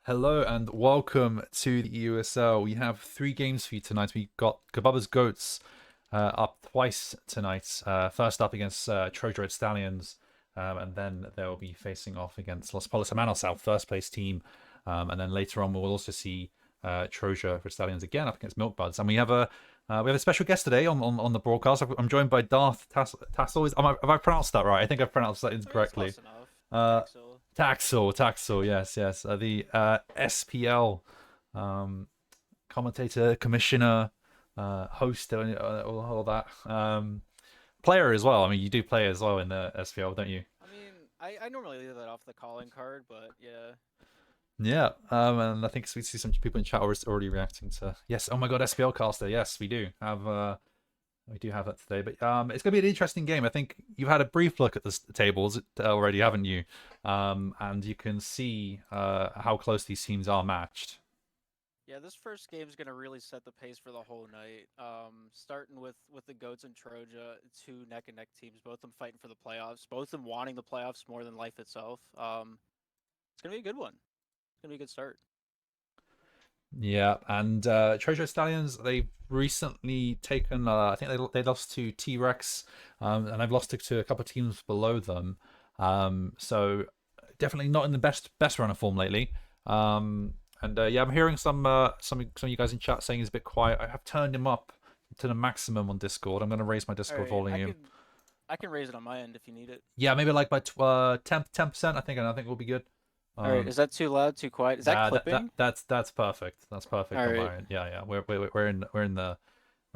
Hello and welcome to the EUSL. We have 3 games for you tonight. We got Gubbaba's Goats up twice tonight. First up against Troja Stallions, and then they'll be facing off against Los Hermanos, our first place team. And then later on, we'll also see Troja for Stallions again up against Milk Buds. And we have a special guest today on the broadcast. I'm joined by DarthTaksil. Have I pronounced that right? I think I've pronounced that I mean, it's incorrectly. close enough. Uh, Taxel. Taxil, yes. The SPL commentator, commissioner, host, all that. Player as well. I mean, you do play as well in the SPL, don't you? I mean, I normally leave that off the calling card, but yeah. Yeah. And I think we see some people in chat already reacting to. Yes. Oh my God, SPL caster. Yes, we do have. We do have that today, but it's going to be an interesting game. I think you've had a brief look at the tables already, haven't you? And you can see how close these teams are matched. Yeah, this first game is gonna really set the pace for the whole night. Starting with the Goats and Troja, two neck and neck teams, both of them fighting for the playoffs, both of them wanting the playoffs more than life itself. It's gonna be a good one. It's gonna be a good start. Yeah, and Troja Stallions, they've recently taken. I think they lost to T Rex, and they've lost to a couple of teams below them. So definitely not in the best run of form lately. And yeah, I'm hearing some of you guys in chat saying he's a bit quiet. I have turned him up to the maximum on Discord. I'm going to raise my All Discord right, volume. I can raise it on my end if you need it. Yeah, maybe like by 10%. I think we'll be good. All right, Um, is that too loud, too quiet? Is that nah, that, that clipping? that's perfect. That's perfect All on right, my end. Yeah. We're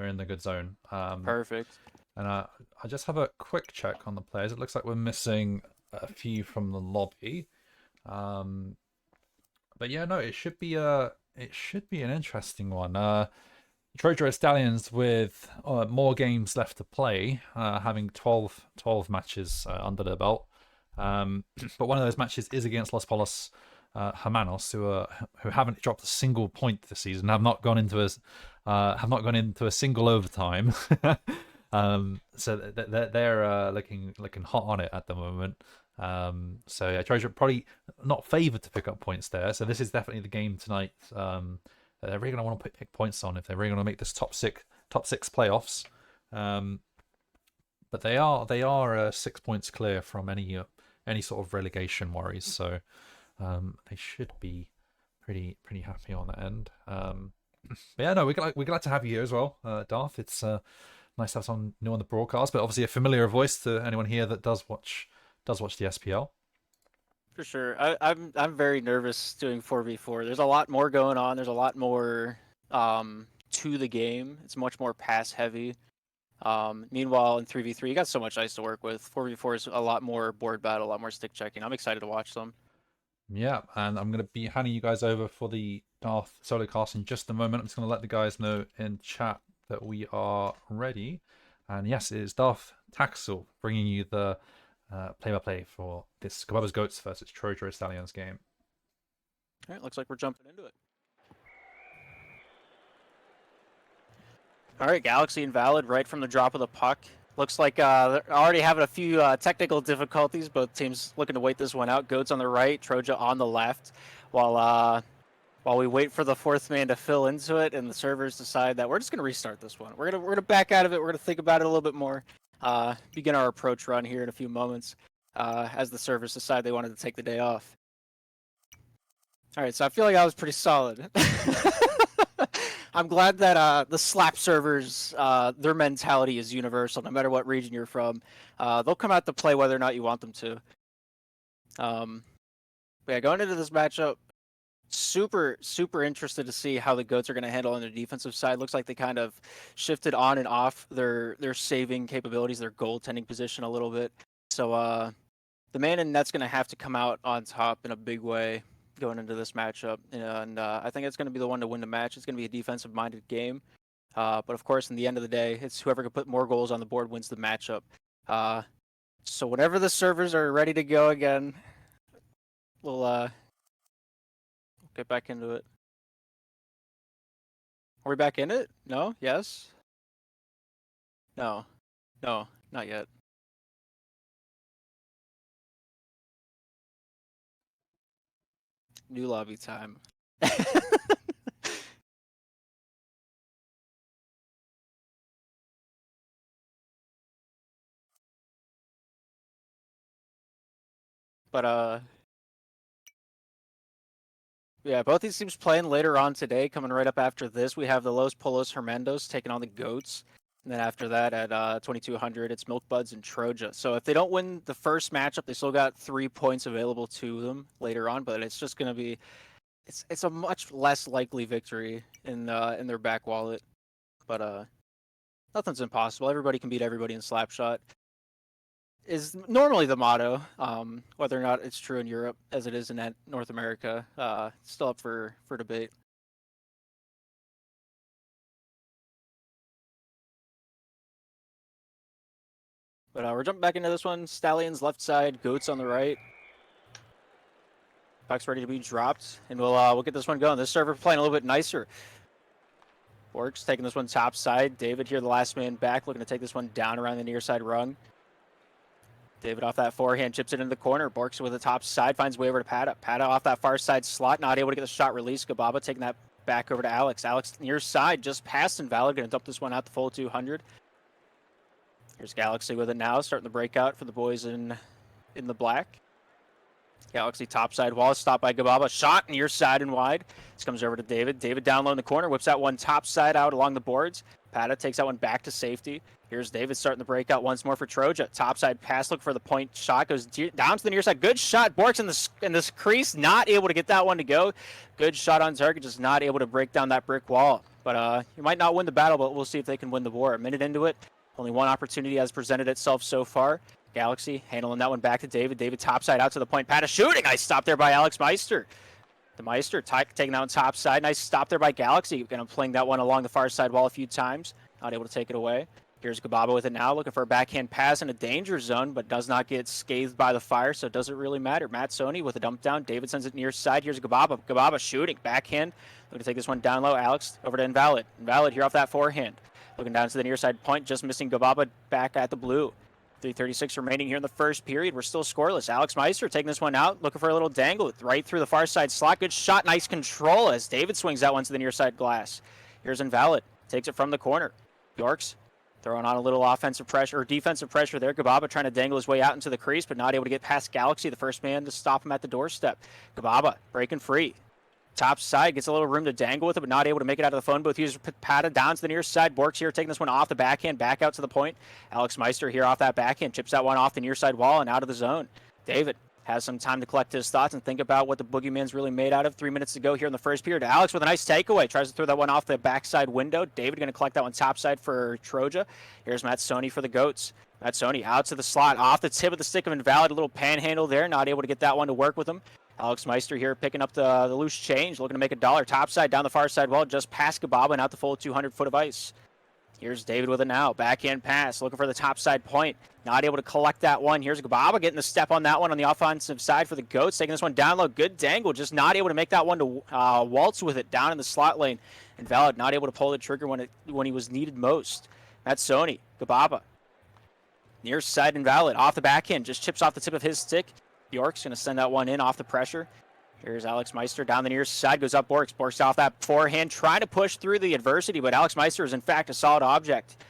in the good zone. perfect. And I just have a quick check on the players. It looks like we're missing a few from the lobby. Um, but yeah, no, it should be an interesting one. Troja Stallions with more games left to play, having 12 matches under their belt. But one of those matches is against Los Hermanos, who haven't dropped a single point this season, have not gone into a single overtime. So they're looking hot on it at the moment. So yeah, Troja probably not favoured to pick up points there. So this is definitely the game tonight. They're really going to want to pick points on if they're really going to make this top six playoffs. But they are 6 points clear from any sort of relegation worries. So they should be pretty happy on that end. But yeah, no, we're glad to have you here as well, Darth. It's nice to have someone new on the broadcast, but obviously a familiar voice to anyone here that does watch the SPL. For sure. I'm very nervous doing 4v4. There's a lot more going on. There's a lot more to the game. It's much more pass heavy. Meanwhile, in 3v3, you got so much ice to work with. 4v4 is a lot more board battle, a lot more stick checking. I'm excited to watch them. Yeah, and I'm going to be handing you guys over for the Darth solo cast in just a moment. I'm just going to let the guys know in chat that we are ready. And yes, it is DarthTaksil bringing you the play-by-play for this Gubbaba's Goats versus Troja Stallions game. All right, looks like we're jumping into it. All right, Galaxy Invalid right from the drop of the puck. Looks like they're already having a few technical difficulties. Both teams looking to wait this one out. Goats on the right, Troja on the left, while we wait for the fourth man to fill into it, and the servers decide that we're just gonna restart this one. We're gonna back out of it. We're gonna think about it a little bit more. Begin our approach run here in a few moments, as the servers decide they wanted to take the day off. All right, so I feel like I was pretty solid. I'm glad that the slap servers, their mentality is universal, no matter what region you're from. They'll come out to play whether or not you want them to. But yeah, going into this matchup, super interested to see how the Goats are going to handle on the defensive side. Looks like they kind of shifted on and off their saving capabilities, their goaltending position a little bit. So the man in net's going to have to come out on top in a big way going into this matchup, and I think it's going to be the one to win the match. It's going to be a defensive-minded game, but of course, in the end of the day, it's whoever can put more goals on the board wins the matchup. So whenever the servers are ready to go again, we'll get back into it. Are we back in it? No? Yes? No. No, not yet. New lobby time. But yeah, both these teams playing later on today. Coming right up after this, we have the Los Polos Hermendos taking on the Goats. And then after that, at 2200, it's Milk Buds and Troja. So if they don't win the first matchup, they still got 3 points available to them later on. But it's just going to be, it's a much less likely victory in their back wallet. But nothing's impossible. Everybody can beat everybody in Slapshot. Is normally the motto. Whether or not it's true in Europe as it is in North America, still up for debate. But we're jumping back into this one. Stallions left side, Goats on the right. Puck's ready to be dropped, and we'll get this one going. This server playing a little bit nicer. Bork's taking this one top side. David here, the last man back, looking to take this one down around the near side rung. David off that forehand, chips it into the corner. Bork's with the top side, finds way over to Pata. Pata off that far side slot, not able to get the shot release. Gubbaba taking that back over to Alex. Alex near side, just past Invalid, going to dump this one out the full 200. Here's Galaxy with it now, starting the breakout for the boys in the black. Galaxy topside wall, stopped by Gubbaba. Shot near side and wide. This comes over to David. David down low in the corner, whips that one topside out along the boards. Pata takes that one back to safety. Here's David starting the breakout once more for Troja. Topside pass, look for the point shot, goes down to the near side. Good shot. Bork's in this crease, not able to get that one to go. Good shot on target, just not able to break down that brick wall. But you might not win the battle, but we'll see if they can win the war. A minute into it, only one opportunity has presented itself so far. Galaxy handling that one back to David. David topside out to the point. Pata shooting. Nice stop there by Alex Meister. The Meister taking that one topside. Nice stop there by Galaxy. Going to playing that one along the far side wall a few times. Not able to take it away. Here's Gubbaba with it now. Looking for a backhand pass in a danger zone, but does not get scathed by the fire, so it doesn't really matter. Matt Sony with a dump down. David sends it near side. Here's Gubbaba. Gubbaba shooting. Backhand. Looking to take this one down low. Alex over to Invalid. Invalid here off that forehand. Looking down to the near side point. Just missing Gubbaba back at the blue. 3:36 remaining here in the first period. We're still scoreless. Alex Meister taking this one out, looking for a little dangle right through the far side slot. Good shot, nice control as David swings that one to the near side glass. Here's Invalid, takes it from the corner. Yorks throwing on a little offensive pressure or defensive pressure there. Gubbaba trying to dangle his way out into the crease, but not able to get past Galaxy, the first man to stop him at the doorstep. Gubbaba breaking free. Top side, gets a little room to dangle with it, but not able to make it out of the phone booth. Here's Pata down to the near side. Bork's here taking this one off the backhand, back out to the point. Alex Meister here off that backhand, chips that one off the near side wall and out of the zone. David has some time to collect his thoughts and think about what the boogeyman's really made out of. 3 minutes to go here in the first period. Alex with a nice takeaway, tries to throw that one off the backside window. David going to collect that one topside for Troja. Here's Matt Sony for the Goats. Matt Sony out to the slot, off the tip of the stick of Invalid, a little panhandle there, not able to get that one to work with him. Alex Meister here picking up the loose change, looking to make $1. Topside down the far side wall, just past Gubbaba and out the full 200 foot of ice. Here's David with it now. Backhand pass, looking for the topside point. Not able to collect that one. Here's Gubbaba getting the step on that one on the offensive side for the Goats. Taking this one down low. Good dangle. Just not able to make that one to waltz with it down in the slot lane. Invalid not able to pull the trigger when he was needed most. That's Sony. Gubbaba. Near side Invalid. Off the backhand. Just chips off the tip of his stick. Bjork's going to send that one in off the pressure. Here's Alex Meister down the near side, goes up Borks. Borks off that forehand, trying to push through the adversity, but Alex Meister is in fact a solid object.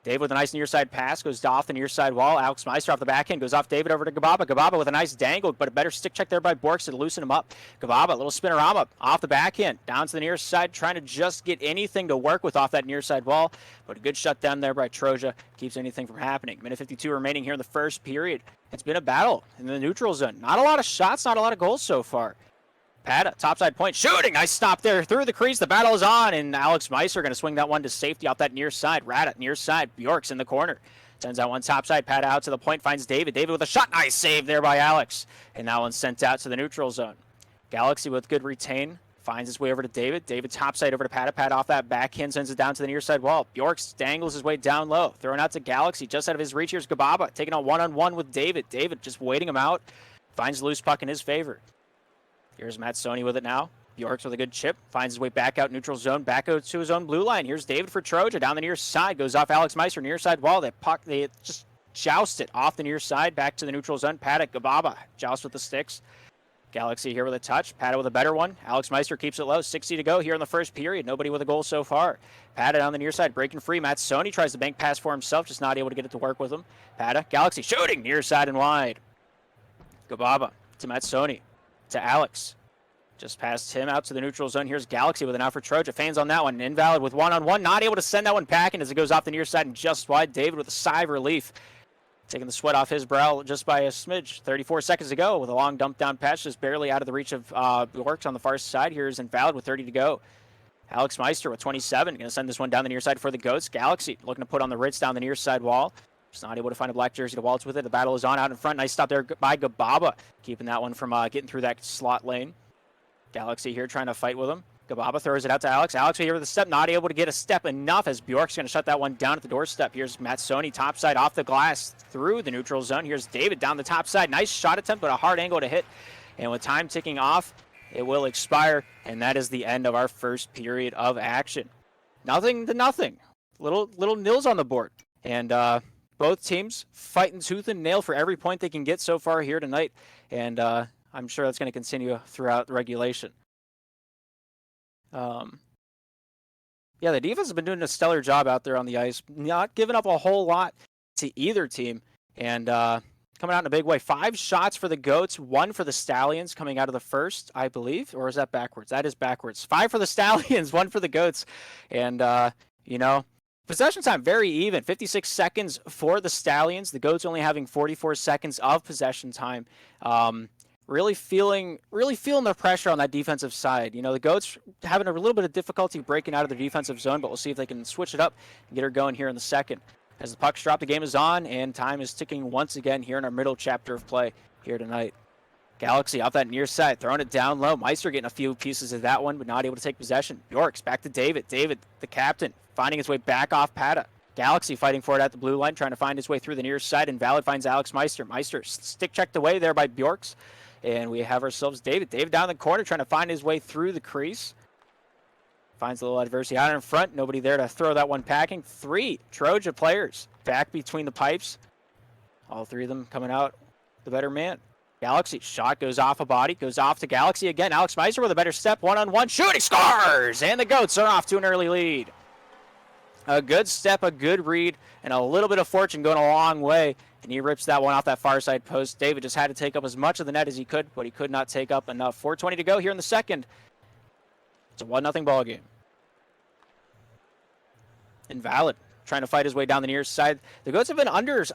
Dave with a nice near side pass, goes off the near side wall. Alex Meister off the backhand, goes off David over to Gubbaba. Gubbaba with a nice dangle, but a better stick check there by Borks to loosen him up. Gubbaba, a little spinorama off the backhand, down to the near side, trying to just get anything to work with off that near side wall, but a good shutdown there by Troja keeps anything from happening. Minute 52 remaining here in the first period. It's been a battle in the neutral zone. Not a lot of shots, not a lot of goals so far. Pata, topside point, shooting. Nice stop there through the crease. The battle is on, and Alex Meister going to swing that one to safety off that near side. Rata, near side. Bjork's in the corner. Sends that one topside. Pata out to the point, finds David. David with a shot. Nice save there by Alex. And that one's sent out to the neutral zone. Galaxy with good retain. Finds his way over to David. David topside over to Pata. Pata off that backhand, sends it down to the near side wall. Bjork's dangles his way down low. Throwing out to Galaxy. Just out of his reach, here's Gubbaba. Taking a one-on-one with David. David just waiting him out. Finds the loose puck in his favor. Here's Matt Sony with it now. Bjork's with a good chip. Finds his way back out neutral zone. Back out to his own blue line. Here's David for Troja. Down the near side. Goes off Alex Meister. Near side wall. They just joust it off the near side. Back to the neutral zone. Paddock. Gubbaba. Joust with the sticks. Galaxy here with a touch. Pata with a better one. Alex Meister keeps it low. 60 to go here in the first period. Nobody with a goal so far. Pata on the near side, breaking free. Matsoni tries to bank pass for himself, just not able to get it to work with him. Pata, Galaxy shooting near side and wide. Gubbaba to Matsoni, to Alex. Just past him out to the neutral zone. Here's Galaxy with an out for Troja. Fans on that one. Invalid with one-on-one. Not able to send that one packing as it goes off the near side and just wide. David with a sigh of relief. Taking the sweat off his brow just by a smidge. 34 seconds to go with a long dump down patch just barely out of the reach of Bjorks on the far side. Here's Invalid with 30 to go. Alex Meister with 27. Going to send this one down the near side for the Goats. Galaxy looking to put on the Ritz down the near side wall. Just not able to find a black jersey to waltz with it. The battle is on out in front. Nice stop there by Gubbaba. Keeping that one from getting through that slot lane. Galaxy here trying to fight with him. Gubbaba throws it out to Alex. Alex here with a step, not able to get a step enough as Bjork's going to shut that one down at the doorstep. Here's Matsoni, top side off the glass through the neutral zone. Here's David down the top side. Nice shot attempt, but a hard angle to hit. And with time ticking off, it will expire. And that is the end of our first period of action. Nothing to nothing. Little nils on the board. And both teams fighting tooth and nail for every point they can get so far here tonight. And I'm sure that's going to continue throughout the regulation. Yeah, the defense has been doing a stellar job out there on the ice, not giving up a whole lot to either team, and coming out in a big way. 5 shots for the Goats, 1 for the Stallions coming out of the first, I believe, or is that backwards? That is backwards. 5 for the Stallions, 1 for the Goats, and you know, possession time very even. 56 seconds for the Stallions. The Goats only having 44 seconds of possession time. Really feeling the pressure on that defensive side. You know, the Goats having a little bit of difficulty breaking out of their defensive zone, but we'll see if they can switch it up and get her going here in the second. As the puck's dropped, the game is on, and time is ticking once again here in our middle chapter of play here tonight. Galaxy off that near side, throwing it down low. Meister getting a few pieces of that one, but not able to take possession. Bjorks back to David. David, the captain, finding his way back off Pata. Galaxy fighting for it at the blue line, trying to find his way through the near side. Invalid finds Alex Meister. Meister stick checked away there by Bjorks. And we have ourselves David. David down the corner trying to find his way through the crease. Finds a little adversity out in front. Nobody there to throw that one packing. 3 Troja players back between the pipes. All 3 of them coming out the better man. Galaxy shot goes off a body. Goes off to Galaxy again. Alex Meister with a better step. One-on-one shooting. Scores! And the Goats are off to an early lead. A good step, a good read, and a little bit of fortune going a long way. And he rips that one off that far side post. David just had to take up as much of the net as he could, but he could not take up enough. 4:20 to go here in the second. It's a 1-0 ball game. Invalid trying to fight his way down the near side. The Goats have been under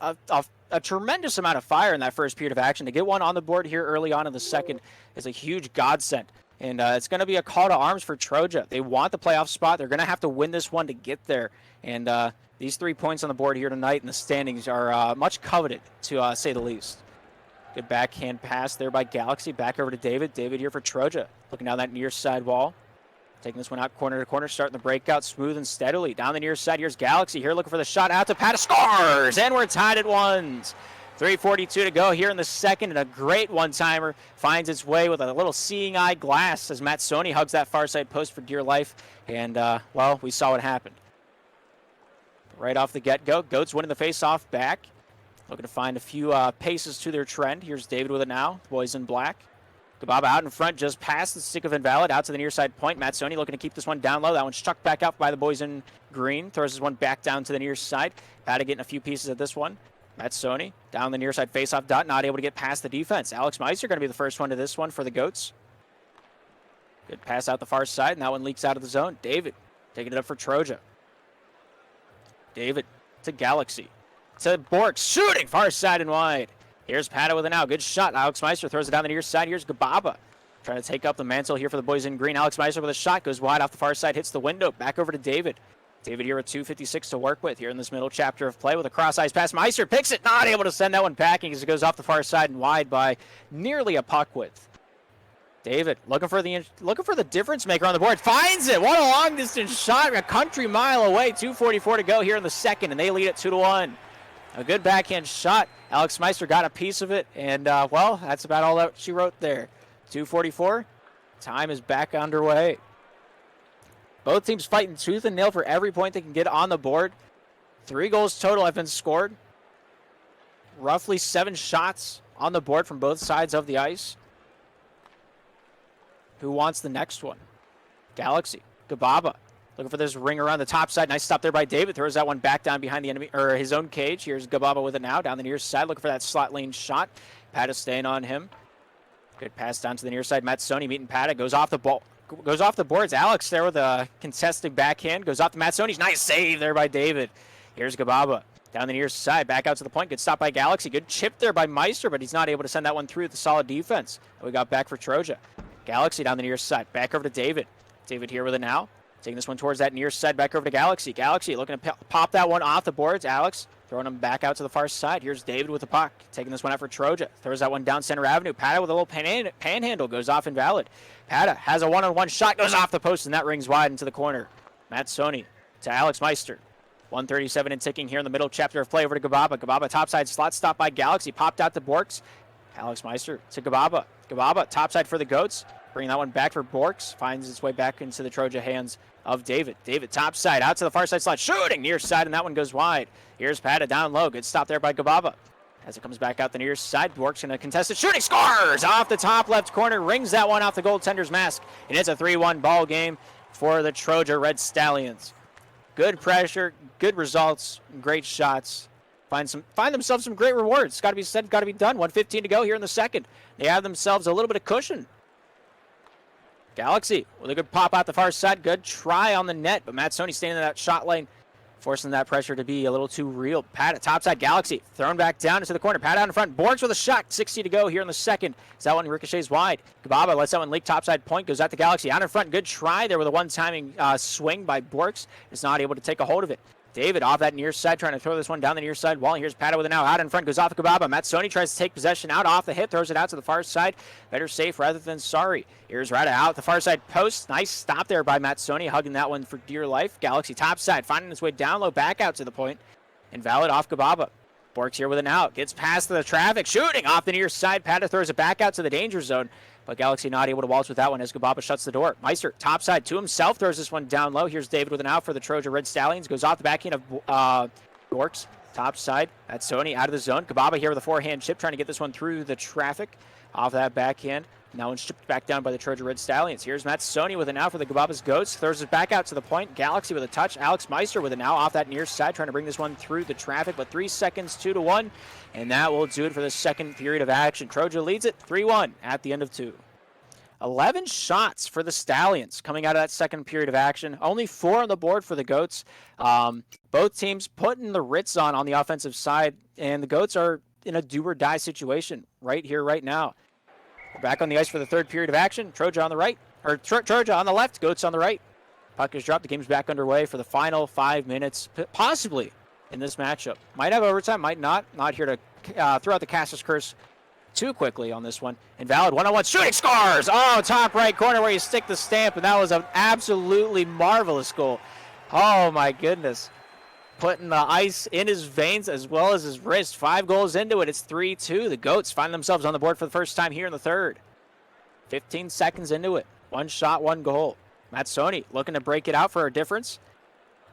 a tremendous amount of fire in that first period of action. To get one on the board here early on in the second is a huge godsend. And it's going to be a call to arms for Troja. They want the playoff spot. They're going to have to win this one to get there. And these 3 points on the board here tonight in the standings are much coveted, to say the least. Good backhand pass there by Galaxy. Back over to David. David here for Troja. Looking down that near side wall. Taking this one out corner to corner. Starting the breakout smooth and steadily. Down the near side. Here's Galaxy here looking for the shot out to Pata. Scores! And we're tied at 1s. 3:42 to go here in the second, and a great one-timer finds its way with a little seeing eye glass as Matsoni hugs that far side post for dear life. And, well, we saw what happened. Right off the get-go, Goats winning the face-off back. Looking to find a few paces to their trend. Here's David with it now. The boys in black. Gubbaba out in front, just past the stick of Invalid, out to the near side point. Matsoni looking to keep this one down low. That one's chucked back up by the boys in green. Throws this one back down to the near side. Pata getting a few pieces of this one. Matsoni down the near side face-off dot, not able to get past the defense. Alex Meister going to be the first one to this one for the Goats. Good pass out the far side, and that one leaks out of the zone. David taking it up for Troja. David to Galaxy. To Bork, shooting far side and wide. Here's Pata with it now. Good shot. Alex Meister throws it down the near side. Here's Gubbaba trying to take up the mantle here for the boys in green. Alex Meister with a shot. Goes wide off the far side. Hits the window. Back over to David. David here with 2:56 to work with here in this middle chapter of play with a cross-ice pass. Meister picks it. Not able to send that one packing as it goes off the far side and wide by nearly a puck width. David looking for the difference maker on the board. Finds it. What a long-distance shot. A country mile away. 2:44 to go here in the second, and they lead it 2-1. A good backhand shot. Alex Meister got a piece of it, and, well, that's about all that she wrote there. 2:44. Time is back underway. Both teams fighting tooth and nail for every point they can get on the board. 3 goals total have been scored. Roughly 7 shots on the board from both sides of the ice. Who wants the next one? Galaxy. Gubbaba. Looking for this ring around the top side. Nice stop there by David. Throws that one back down behind the enemy, or his own cage. Here's Gubbaba with it now. Down the near side. Looking for that slot lane shot. Pata staying on him. Good pass down to the near side. Matsoni meeting Pata. Goes off the ball. Goes off the boards. Alex there with a contested backhand. Goes off to Matsoni. Nice save there by David. Here's Gubbaba. Down the near side. Back out to the point. Good stop by Galaxy. Good chip there by Meister, but he's not able to send that one through with the solid defense. We got back for Troja. Galaxy down the near side. Back over to David. David here with it now. Taking this one towards that near side, back over to Galaxy. Galaxy looking to pop that one off the boards. Alex throwing him back out to the far side. Here's David with the puck. Taking this one out for Troja. Throws that one down center avenue. Pata with a little panhandle. Goes off invalid. Pata has a one-on-one shot. Goes off the post, and that rings wide into the corner. Matsoni to Alex Meister. 137 and ticking here in the middle chapter of play over to Gubbaba. Gubbaba topside slot stop by Galaxy. Popped out to Borks. Alex Meister to Gubbaba. Gubbaba topside for the Goats. Bringing that one back for Borks. Finds its way back into the Troja hands of David. David topside out to the far side slot. Shooting near side, and that one goes wide. Here's Pata down low. Good stop there by Gubbaba. As it comes back out the near side, Borks going to contest it. Shooting, scores! Off the top left corner. Rings that one off the goaltender's mask. And it's a 3-1 ball game for the Troja Red Stallions. Good pressure, good results, great shots. Find themselves some great rewards. Got to be said, got to be done. 1:15 to go here in the second. They have themselves a little bit of cushion. Galaxy with a good pop out the far side. Good try on the net, but Matsoni staying in that shot lane, forcing that pressure to be a little too real. Pat at topside. Galaxy thrown back down into the corner. Pat out in front. Borgs with a shot. 60 to go here in the second. As that one ricochets wide. Gubbaba lets that one leak topside point. Goes out to Galaxy. Out in front. Good try there with a one-timing swing by Borks. Is not able to take a hold of it. David off that near side, trying to throw this one down the near side wall. Here's Pata with it now. Out in front, goes off Gubbaba. Matsoni tries to take possession out off the hit, throws it out to the far side. Better safe rather than sorry. Here's Rada out the far side post. Nice stop there by Matsoni, hugging that one for dear life. Galaxy top side, finding his way down low, back out to the point. Invalid off Gubbaba. Borks here with it now. Gets past the traffic, shooting off the near side. Pata throws it back out to the danger zone. But Galaxy not able to waltz with that one as Gubbaba shuts the door. Meister, topside to himself, throws this one down low. Here's David with an out for the Troja Red Stallions. Goes off the backhand of Borks. Topside, that's Sony out of the zone. Gubbaba here with a forehand chip, trying to get this one through the traffic. Off that backhand. Now it's chipped back down by the Troja Red Stallions. Here's Matsoni with an out for the Gubbaba's Goats. Throws it back out to the point. Galaxy with a touch. Alex Meister with an out off that near side, trying to bring this one through the traffic. But 3 seconds, 2-1. And that will do it for the second period of action. Troja leads it 3-1 at the end of 2. 11 shots for the Stallions coming out of that second period of action. Only 4 on the board for the Goats. Both teams putting the Ritz on the offensive side, and the Goats are in a do-or-die situation right here, right now. We're back on the ice for the third period of action. Troja on the right, or Troja on the left, Goats on the right. Puck is dropped. The game's back underway for the final 5 minutes, possibly in this matchup. Might have overtime, might not. Not here to throw out the Cassis curse too quickly on this one. Invalid one-on-one shooting, scores! Oh, top right corner where you stick the stamp, and that was an absolutely marvelous goal. Oh my goodness. Putting the ice in his veins as well as his wrist. 5 goals into it. It's 3-2. The Goats find themselves on the board for the first time here in the third. 15 seconds into it. 1 shot, 1 goal. Matsoni looking to break it out for a difference.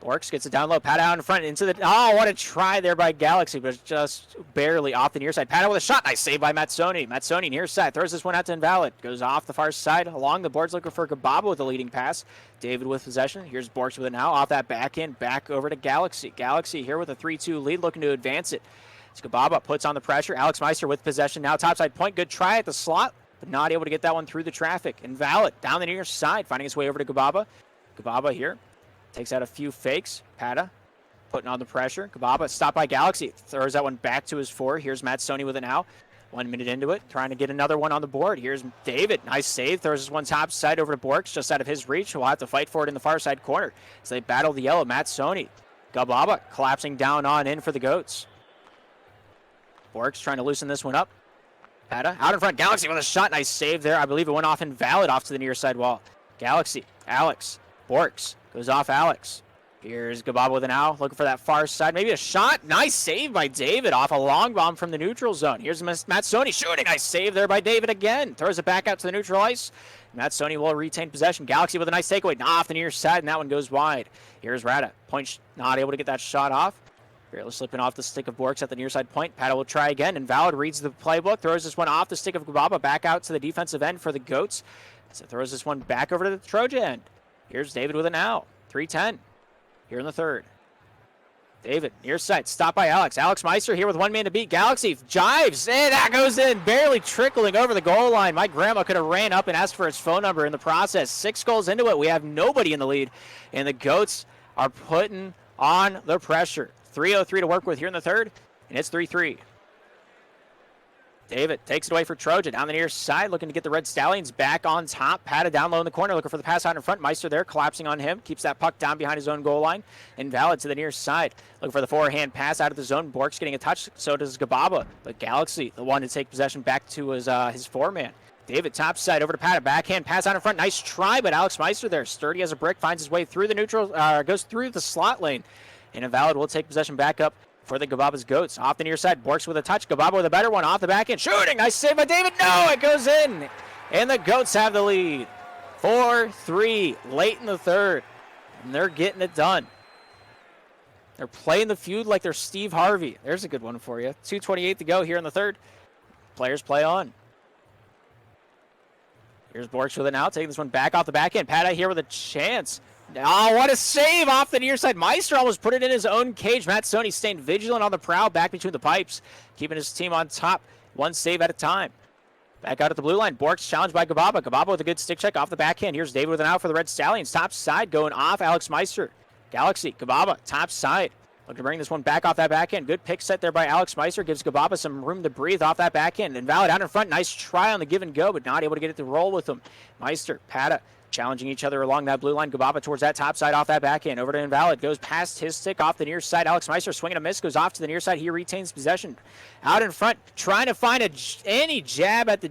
Borks gets it down low. Pat out in front into the... Oh, what a try there by Galaxy, but just barely off the near side. Pat out with a shot. Nice save by Matsoni. Matsoni near side. Throws this one out to Invalid. Goes off the far side along the boards looking for Gubbaba with the leading pass. David with possession. Here's Borks with it now. Off that backhand. Back over to Galaxy. Galaxy here with a 3-2 lead looking to advance it. As Gubbaba puts on the pressure. Alex Meister with possession now. Topside point. Good try at the slot, but not able to get that one through the traffic. Invalid down the near side. Finding his way over to Gubbaba. Gubbaba here. Takes out a few fakes. Pata putting on the pressure. Gubbaba stopped by Galaxy. Throws that one back to his 4. Here's Matsoni with it now. 1 minute into it. Trying to get another one on the board. Here's David. Nice save. Throws this one top side over to Borks. Just out of his reach. He'll have to fight for it in the far side corner. As they battle the yellow. Matsoni. Gubbaba collapsing down on in for the Goats. Borks trying to loosen this one up. Pata out in front. Galaxy with a shot. Nice save there. I believe it went off Invalid off to the near side wall. Galaxy. Alex. Borks. Goes off Alex. Here's Gubbaba with an out, looking for that far side. Maybe a shot. Nice save by David off a long bomb from the neutral zone. Here's Matsoni shooting. Nice save there by David again. Throws it back out to the neutral ice. Matsoni will retain possession. Galaxy with a nice takeaway. Off the near side, and that one goes wide. Here's Rada. Point not able to get that shot off. Barely slipping off the stick of Borks at the near side point. Pata will try again. Invalid reads the playbook. Throws this one off the stick of Gubbaba. Back out to the defensive end for the Goats. So throws this one back over to the Troja end. Here's David with it now. 3:10 here in the third. David, near side, stopped by Alex. Alex Meister here with one man to beat. Galaxy jives, and that goes in, barely trickling over the goal line. My grandma could have ran up and asked for his phone number in the process. 6 goals into it, we have nobody in the lead, and the Goats are putting on the pressure. 3:03 to work with here in the third, and it's 3-3. David takes it away for Troja down the near side, looking to get the Red Stallions back on top. Patted down low in the corner, looking for the pass out in front. Meister there, collapsing on him. Keeps that puck down behind his own goal line. Invalid to the near side, looking for the forehand pass out of the zone. Bork's getting a touch, so does Gubbaba. But Galaxy, the one to take possession back to his foreman. David top side over to Pat, a backhand pass out in front. Nice try, but Alex Meister there, sturdy as a brick, finds his way through the neutral, goes through the slot lane. And Invalid will take possession back up for the Gubbaba's Goats. Off the near side, Borks with a touch. Gubbaba with a better one off the back end. Shooting! Nice save by David. No, it goes in. And the Goats have the lead. 4-3 late in the third. And they're getting it done. They're playing the feud like they're Steve Harvey. There's a good one for you. 2:28 to go here in the third. Players play on. Here's Borks with it now, taking this one back off the back end. Pat out here with a chance. Oh, what a save off the near side. Meister almost put it in his own cage. Matt Stoney staying vigilant on the prowl back between the pipes, keeping his team on top, one save at a time. Back out at the blue line. Borks challenged by Gubbaba. Gubbaba with a good stick check off the backhand. Here's David with an out for the Red Stallions. Top side going off Alex Meister. Galaxy, Gubbaba, top side. Looking to bring this one back off that backhand. Good pick set there by Alex Meister. Gives Gubbaba some room to breathe off that backhand. Invalid out in front. Nice try on the give and go, but not able to get it to roll with him. Meister, Pata, challenging each other along that blue line. Gubbaba towards that top side off that backhand. Over to Invalid. Goes past his stick off the near side. Alex Meister swinging a miss. Goes off to the near side. He retains possession. Out in front, trying to find any jab at the,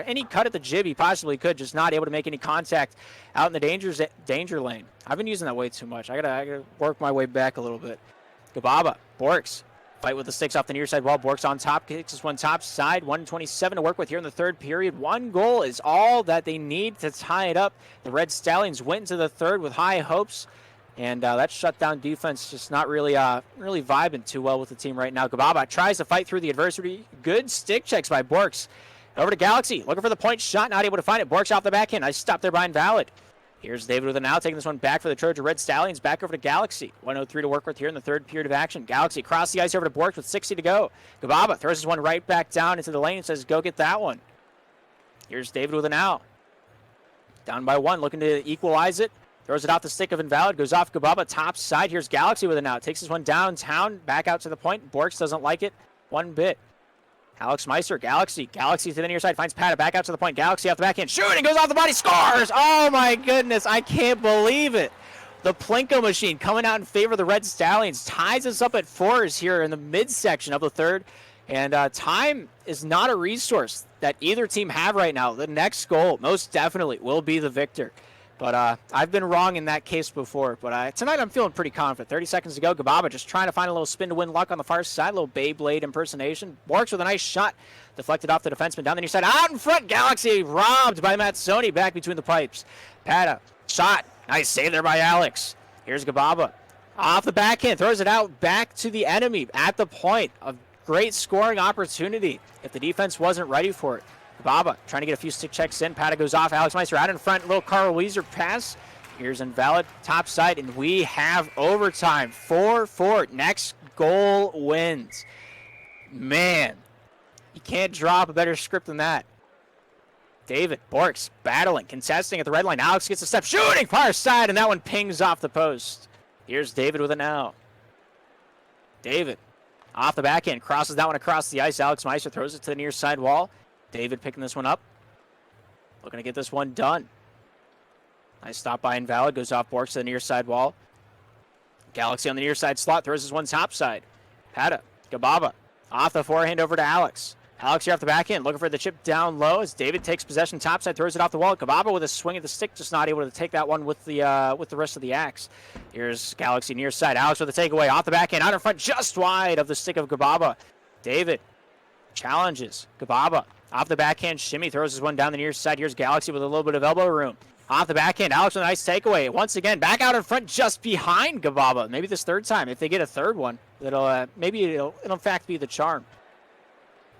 any cut at the jib he possibly could. Just not able to make any contact out in the danger lane. I've been using that way too much. I gotta work my way back a little bit. Gubbaba, Borks, fight with the sticks off the near side wall. Borks on top, kicks this one top side. 1:27 to work with here in the third period. 1 goal is all that they need to tie it up. The Red Stallions went into the third with high hopes, and that shutdown defense just not really vibing too well with the team right now. Gubbaba tries to fight through the adversity. Good stick checks by Borks. Over to Galaxy, looking for the point shot, not able to find it. Borks off the backhand. Nice stop there by Invalid. Here's David with it now, taking this one back for the Troja Red Stallions. Back over to Galaxy. 1:03 to work with here in the third period of action. Galaxy across the ice over to Bork with 60 to go. Gubbaba throws this one right back down into the lane and says, go get that one. Here's David with it now. Down by 1, looking to equalize it. Throws it off the stick of Invalid. Goes off Gubbaba, top side. Here's Galaxy with it now. Takes this one downtown, back out to the point. Borks doesn't like it one bit. Alex Meister, Galaxy to the near side, finds Pata back out to the point. Galaxy off the backhand, shooting, goes off the body, scores! Oh my goodness, I can't believe it. The Plinko machine coming out in favor of the Red Stallions ties us up at 4s here in the midsection of the third. And time is not a resource that either team have right now. The next goal most definitely will be the victor. But I've been wrong in that case before. But tonight I'm feeling pretty confident. 30 seconds to go. Gubbaba just trying to find a little spin to win luck on the far side. A little Beyblade impersonation. Borks with a nice shot. Deflected off the defenseman down the near side. Out in front. Galaxy robbed by Matt Stoney back between the pipes. Pata. Shot. Nice save there by Alex. Here's Gubbaba. Off the backhand. Throws it out back to the enemy at the point. A great scoring opportunity if the defense wasn't ready for it. Gubbaba trying to get a few stick checks in. Pata goes off. Alex Meister out in front. Little Carl Weezer pass. Here's Invalid. Top side. And we have overtime. 4-4. Next goal wins. Man, you can't drop a better script than that. David, Borks, battling, contesting at the red line. Alex gets a step. Shooting far side. And that one pings off the post. Here's David with it now. David off the backhand. Crosses that one across the ice. Alex Meister throws it to the near side wall. David picking this one up. Looking to get this one done. Nice stop by Invalid. Goes off Borks to the near side wall. Galaxy on the near side slot. Throws this one top side. Pata. Gubbaba. Off the forehand over to Alex. Alex here off the backhand. Looking for the chip down low as David takes possession top side. Throws it off the wall. Gubbaba with a swing of the stick. Just not able to take that one with the rest of the axe. Here's Galaxy near side. Alex with a takeaway. Off the backhand. Out in front. Just wide of the stick of Gubbaba. David challenges. Gubbaba. Off the backhand, shimmy, throws this one down the near side. Here's Galaxy with a little bit of elbow room. Off the backhand, Alex with a nice takeaway. Once again, back out in front, just behind Gubbaba. Maybe this third time, if they get a third one, maybe it'll in fact be the charm.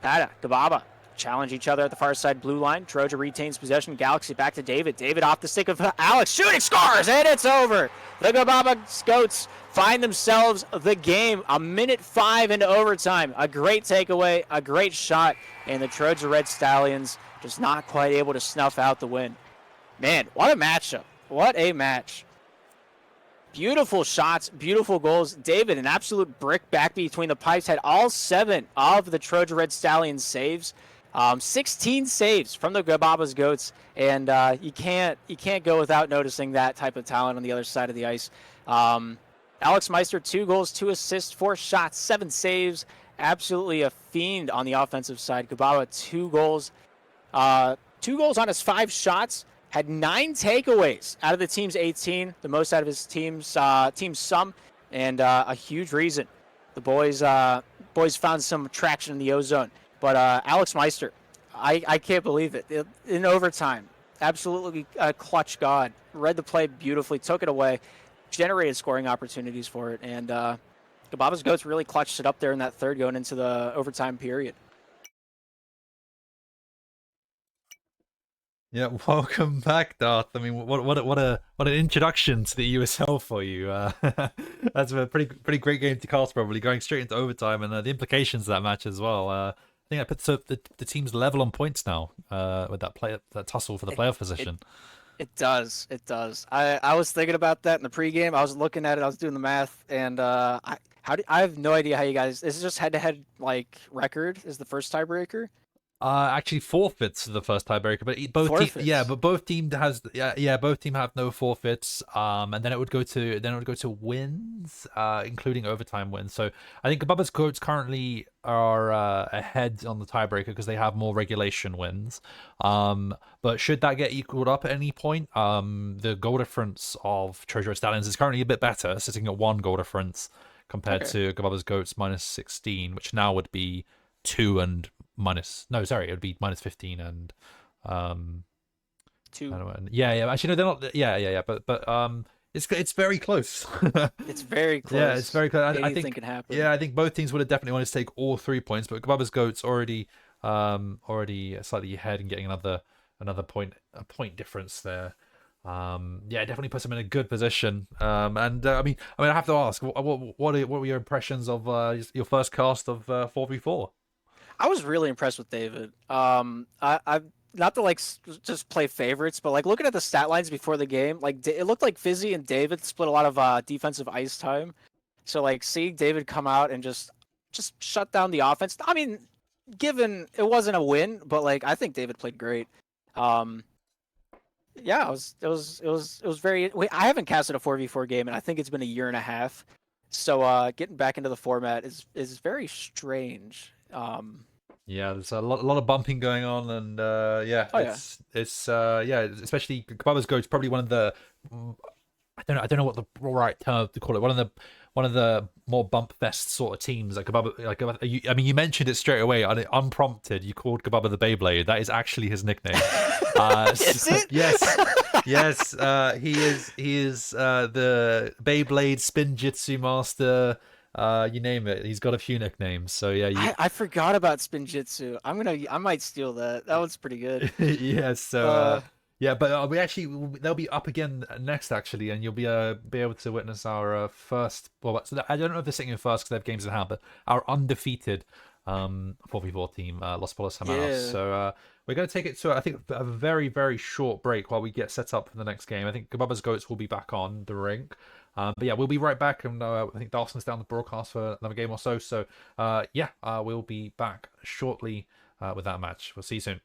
Pata, Gubbaba, challenge each other at the far side blue line. Troja retains possession. Galaxy back to David. David off the stick of Alex. Shooting, scores, and it's over. The Gubbaba Goats find themselves the game. A minute 5 into overtime. A great takeaway, a great shot, and the Troja Red Stallions just not quite able to snuff out the win. Man, what a matchup. What a match. Beautiful shots, beautiful goals. David, an absolute brick back between the pipes, had all 7 of the Troja Red Stallions saves. 16 saves from the Gubbaba's Goats, and you can't go without noticing that type of talent on the other side of the ice. Alex Meister, 2 goals, 2 assists, 4 shots, 7 saves. Absolutely a fiend on the offensive side. Gubbaba, 2 goals. 2 goals on his 5 shots. Had 9 takeaways out of the team's 18, the most out of his team's sum, and a huge reason. The boys found some traction in the ozone. But Alex Meister, I can't believe it. In overtime, absolutely a clutch god. Read the play beautifully, took it away, generated scoring opportunities for it, and Gubbaba's Goats really clutched it up there in that third going into the overtime period. Yeah, welcome back, Darth. I mean, what an introduction to the EUSL for you. That's a pretty great game to cast, probably going straight into overtime, and the implications of that match as well. I think that puts up the team's level on points now with that tussle for the playoff position. It does. I was thinking about that in the pregame. I was looking at it. I was doing the math, and I have no idea how you guys. This is just head-to-head like record is the first tiebreaker. Actually forfeits the first tiebreaker, but both teams have no forfeits. And then it would go to wins, including overtime wins. So I think Gubbaba's Goats currently are ahead on the tiebreaker because they have more regulation wins. But should that get equaled up at any point, the goal difference of Troja Stallions is currently a bit better, sitting at 1 goal difference compared to Gubbaba's Goats minus 16, which now would be 2 and it would be minus 15 and 2. I don't know, actually no, they're not, but it's very close. It's very close. Yeah, it's very close. I think it can happen. Yeah, I think both teams would have definitely wanted to take all 3 points, but Gubbaba's Goats already slightly ahead and getting another point difference there. Definitely puts them in a good position. I mean I have to ask, what were your impressions of your first cast of 4v4? I was really impressed with David. I not to just play favorites, but like looking at the stat lines before the game, like it looked like Fizzy and David split a lot of defensive ice time. So like seeing David come out and just shut down the offense. I mean, given it wasn't a win, but like I think David played great. It was very. I haven't casted a 4v4 game, and I think it's been a year and a half. So getting back into the format is very strange. There's a lot of bumping going on, and especially Gubbaba's Goats probably one of the I don't know what the right term to call it. One of the more bump fest sort of teams. Like Gubbaba, you mentioned it straight away, unprompted. You called Gubbaba the Beyblade. That is actually his nickname. Is it? Yes. He is the Beyblade Spin Jitsu Master. You name it. He's got a few nicknames. So yeah, I forgot about Spin Jitsu. I might steal that. That one's pretty good. Yeah. So but they'll be up again next actually, and you'll be able to witness our first. Well, so I don't know if they're sitting in first because they have games in hand, but our undefeated 4v4 team, Los Polos Hermanos. Yeah. So we're going to take it to I think a very very short break while we get set up for the next game. I think Gubbaba's Goats will be back on the rink. But yeah, we'll be right back, and I think Dawson's down the broadcast for another game or so. So we'll be back shortly with that match. We'll see you soon.